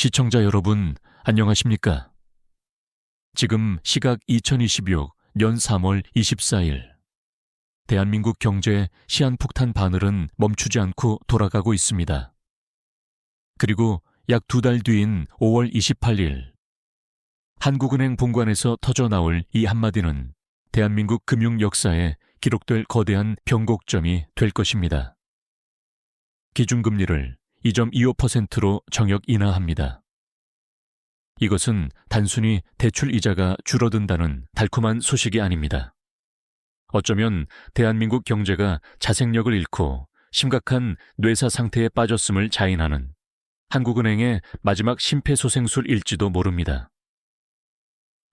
시청자 여러분, 안녕하십니까? 지금 시각 2026년 3월 24일. 대한민국 경제 시한폭탄 바늘은 멈추지 않고 돌아가고 있습니다. 그리고 약 2달 뒤인 5월 28일, 한국은행 본관에서 터져나올 이 한마디는 대한민국 금융 역사에 기록될 거대한 변곡점이 될 것입니다. 기준금리를 2.25%로 정역 인하합니다. 이것은 단순히 대출 이자가 줄어든다는 달콤한 소식이 아닙니다. 어쩌면 대한민국 경제가 자생력을 잃고 심각한 뇌사 상태에 빠졌음을 자인하는 한국은행의 마지막 심폐소생술일지도 모릅니다.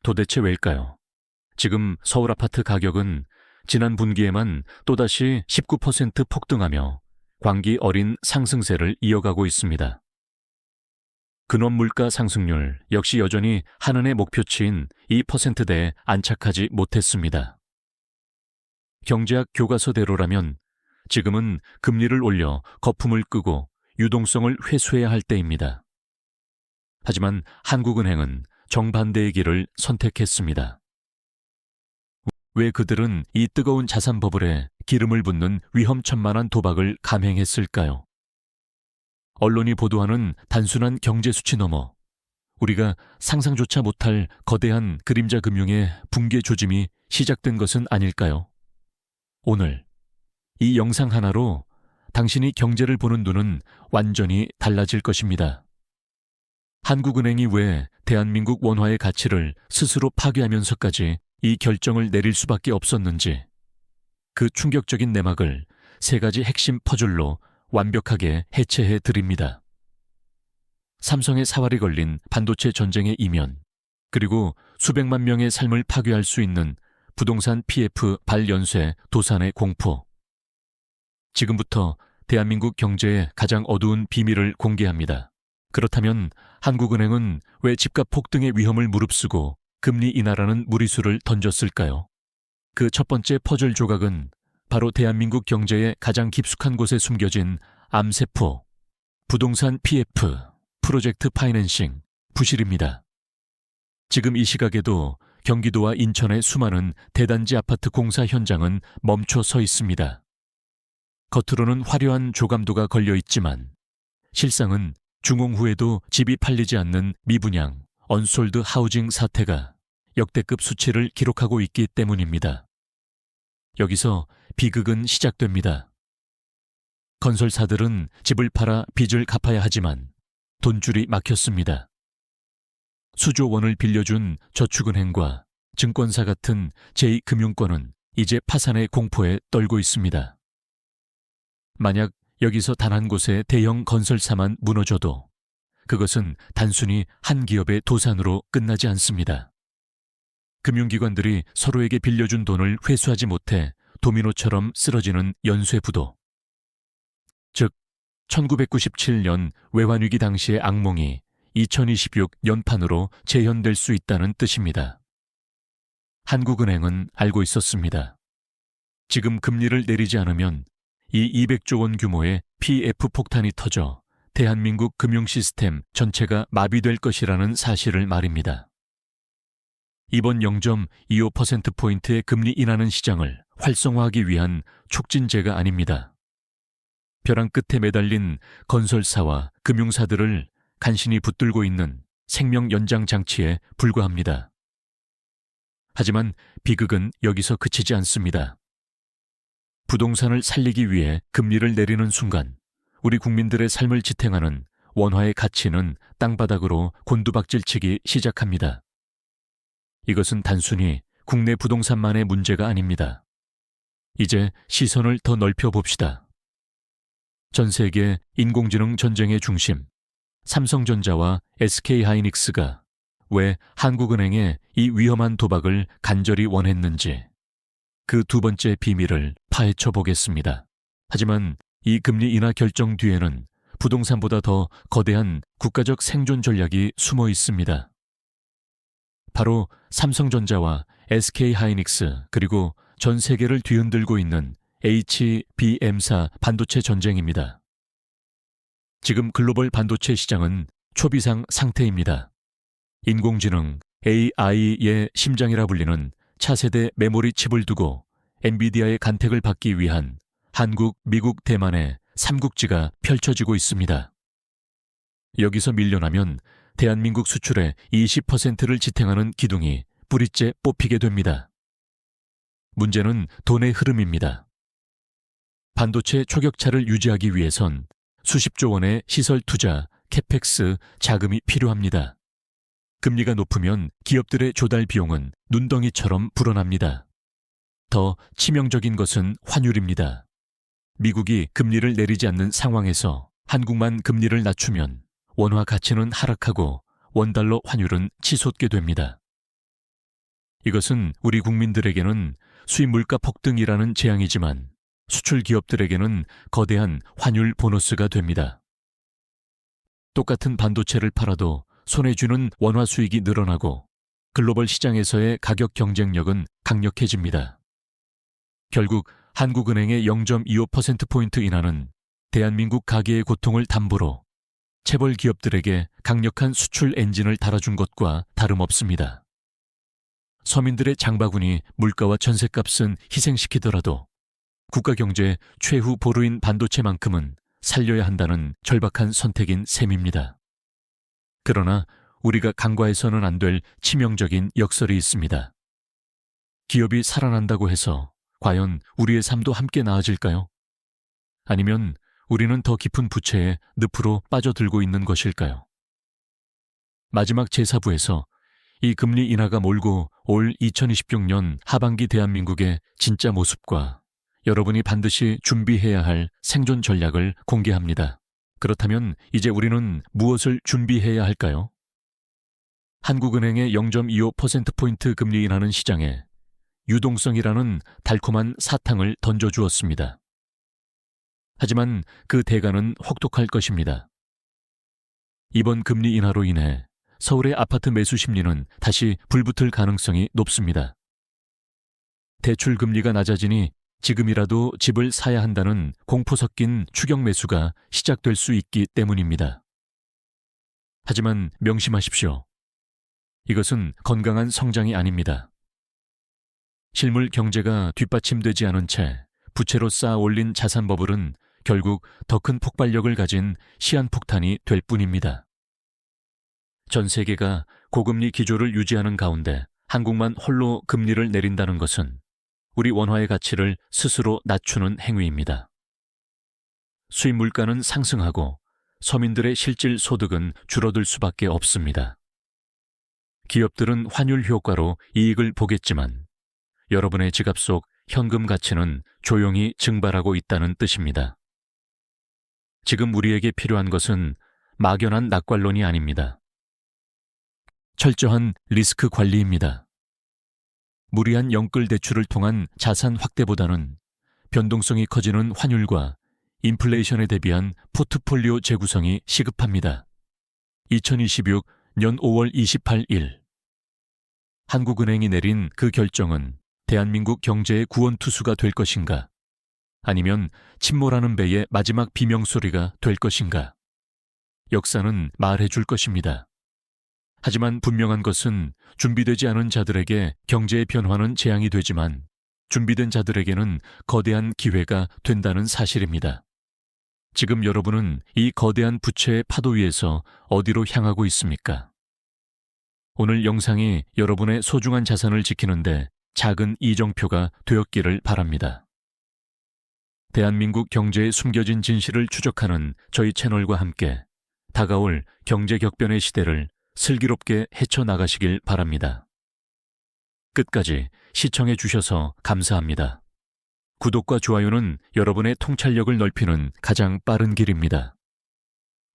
도대체 왜일까요? 지금 서울 아파트 가격은 지난 분기에만 또다시 19% 폭등하며 광기 어린 상승세를 이어가고 있습니다. 근원 물가 상승률 역시 여전히 한은의 목표치인 2%대에 안착하지 못했습니다. 경제학 교과서대로라면 지금은 금리를 올려 거품을 끄고 유동성을 회수해야 할 때입니다. 하지만 한국은행은 정반대의 길을 선택했습니다. 왜 그들은 이 뜨거운 자산 버블에 기름을 붓는 위험천만한 도박을 감행했을까요? 언론이 보도하는 단순한 경제 수치 너머 우리가 상상조차 못할 거대한 그림자 금융의 붕괴 조짐이 시작된 것은 아닐까요? 오늘 이 영상 하나로 당신이 경제를 보는 눈은 완전히 달라질 것입니다. 한국은행이 왜 대한민국 원화의 가치를 스스로 파괴하면서까지 이 결정을 내릴 수밖에 없었는지, 그 충격적인 내막을 3가지 핵심 퍼즐로 완벽하게 해체해 드립니다. 삼성의 사활이 걸린 반도체 전쟁의 이면, 그리고 수백만 명의 삶을 파괴할 수 있는 부동산 PF 발연쇄 도산의 공포. 지금부터 대한민국 경제의 가장 어두운 비밀을 공개합니다. 그렇다면 한국은행은 왜 집값 폭등의 위험을 무릅쓰고 금리 인하라는 무리수를 던졌을까요? 그 첫 번째 퍼즐 조각은 바로 대한민국 경제의 가장 깊숙한 곳에 숨겨진 암세포, 부동산 PF, 프로젝트 파이낸싱, 부실입니다. 지금 이 시각에도 경기도와 인천의 수많은 대단지 아파트 공사 현장은 멈춰 서 있습니다. 겉으로는 화려한 조감도가 걸려 있지만 실상은 중공 후에도 집이 팔리지 않는 미분양, 언솔드 하우징 사태가 역대급 수치를 기록하고 있기 때문입니다. 여기서 비극은 시작됩니다. 건설사들은 집을 팔아 빚을 갚아야 하지만 돈줄이 막혔습니다. 수조 원을 빌려준 저축은행과 증권사 같은 제2금융권은 이제 파산의 공포에 떨고 있습니다. 만약 여기서 단 한 곳의 대형 건설사만 무너져도 그것은 단순히 한 기업의 도산으로 끝나지 않습니다. 금융기관들이 서로에게 빌려준 돈을 회수하지 못해 도미노처럼 쓰러지는 연쇄부도. 즉, 1997년 외환위기 당시의 악몽이 2026 연판으로 재현될 수 있다는 뜻입니다. 한국은행은 알고 있었습니다. 지금 금리를 내리지 않으면 이 200조 원 규모의 PF 폭탄이 터져 대한민국 금융 시스템 전체가 마비될 것이라는 사실을 말입니다. 이번 0.25%포인트의 금리 인하는 시장을 활성화하기 위한 촉진제가 아닙니다. 벼랑 끝에 매달린 건설사와 금융사들을 간신히 붙들고 있는 생명 연장 장치에 불과합니다. 하지만 비극은 여기서 그치지 않습니다. 부동산을 살리기 위해 금리를 내리는 순간 우리 국민들의 삶을 지탱하는 원화의 가치는 땅바닥으로 곤두박질치기 시작합니다. 이것은 단순히 국내 부동산만의 문제가 아닙니다. 이제 시선을 더 넓혀봅시다. 전 세계 인공지능 전쟁의 중심, 삼성전자와 SK하이닉스가 왜 한국은행의 이 위험한 도박을 간절히 원했는지, 그 두 번째 비밀을 파헤쳐 보겠습니다. 하지만 이 금리 인하 결정 뒤에는 부동산보다 더 거대한 국가적 생존 전략이 숨어 있습니다. 바로 삼성전자와 SK하이닉스 그리고 전 세계를 뒤흔들고 있는 HBM사 반도체 전쟁입니다. 지금 글로벌 반도체 시장은 초비상 상태입니다. 인공지능 AI의 심장이라 불리는 차세대 메모리 칩을 두고 엔비디아의 간택을 받기 위한 한국, 미국, 대만의 삼국지가 펼쳐지고 있습니다. 여기서 밀려나면 대한민국 수출의 20%를 지탱하는 기둥이 뿌리째 뽑히게 됩니다. 문제는 돈의 흐름입니다. 반도체 초격차를 유지하기 위해선 수십조 원의 시설 투자, 캐펙스, 자금이 필요합니다. 금리가 높으면 기업들의 조달 비용은 눈덩이처럼 불어납니다. 더 치명적인 것은 환율입니다. 미국이 금리를 내리지 않는 상황에서 한국만 금리를 낮추면 원화 가치는 하락하고 원달러 환율은 치솟게 됩니다. 이것은 우리 국민들에게는 수입 물가 폭등이라는 재앙이지만 수출 기업들에게는 거대한 환율 보너스가 됩니다. 똑같은 반도체를 팔아도 손에 쥐는 원화 수익이 늘어나고 글로벌 시장에서의 가격 경쟁력은 강력해집니다. 결국 한국은행의 0.25%포인트 인하는 대한민국 가계의 고통을 담보로 체벌 기업들에게 강력한 수출 엔진을 달아준 것과 다름없습니다. 서민들의 장바구니 물가와 전셋값은 희생시키더라도 국가 경제 최후 보루인 반도체만큼은 살려야 한다는 절박한 선택인 셈입니다. 그러나 우리가 간과해서는 안 될 치명적인 역설이 있습니다. 기업이 살아난다고 해서 과연 우리의 삶도 함께 나아질까요? 아니면 우리는 더 깊은 부채에 늪으로 빠져들고 있는 것일까요? 마지막 제4부에서 이 금리 인하가 몰고 올 2026년 하반기 대한민국의 진짜 모습과 여러분이 반드시 준비해야 할 생존 전략을 공개합니다. 그렇다면 이제 우리는 무엇을 준비해야 할까요? 한국은행의 0.25%포인트 금리 인하는 시장에 유동성이라는 달콤한 사탕을 던져주었습니다. 하지만 그 대가는 혹독할 것입니다. 이번 금리 인하로 인해 서울의 아파트 매수 심리는 다시 불붙을 가능성이 높습니다. 대출 금리가 낮아지니 지금이라도 집을 사야 한다는 공포 섞인 추격 매수가 시작될 수 있기 때문입니다. 하지만 명심하십시오. 이것은 건강한 성장이 아닙니다. 실물 경제가 뒷받침되지 않은 채 부채로 쌓아 올린 자산 버블은 결국 더 큰 폭발력을 가진 시한폭탄이 될 뿐입니다. 전 세계가 고금리 기조를 유지하는 가운데 한국만 홀로 금리를 내린다는 것은 우리 원화의 가치를 스스로 낮추는 행위입니다. 수입 물가는 상승하고 서민들의 실질 소득은 줄어들 수밖에 없습니다. 기업들은 환율 효과로 이익을 보겠지만 여러분의 지갑 속 현금 가치는 조용히 증발하고 있다는 뜻입니다. 지금 우리에게 필요한 것은 막연한 낙관론이 아닙니다. 철저한 리스크 관리입니다. 무리한 영끌 대출을 통한 자산 확대보다는 변동성이 커지는 환율과 인플레이션에 대비한 포트폴리오 재구성이 시급합니다. 2026년 5월 28일 한국은행이 내린 그 결정은 대한민국 경제의 구원투수가 될 것인가? 아니면 침몰하는 배의 마지막 비명소리가 될 것인가? 역사는 말해줄 것입니다. 하지만 분명한 것은 준비되지 않은 자들에게 경제의 변화는 재앙이 되지만 준비된 자들에게는 거대한 기회가 된다는 사실입니다. 지금 여러분은 이 거대한 부채의 파도 위에서 어디로 향하고 있습니까? 오늘 영상이 여러분의 소중한 자산을 지키는데 작은 이정표가 되었기를 바랍니다. 대한민국 경제의 숨겨진 진실을 추적하는 저희 채널과 함께 다가올 경제 격변의 시대를 슬기롭게 헤쳐나가시길 바랍니다. 끝까지 시청해 주셔서 감사합니다. 구독과 좋아요는 여러분의 통찰력을 넓히는 가장 빠른 길입니다.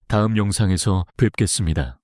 다음 영상에서 뵙겠습니다.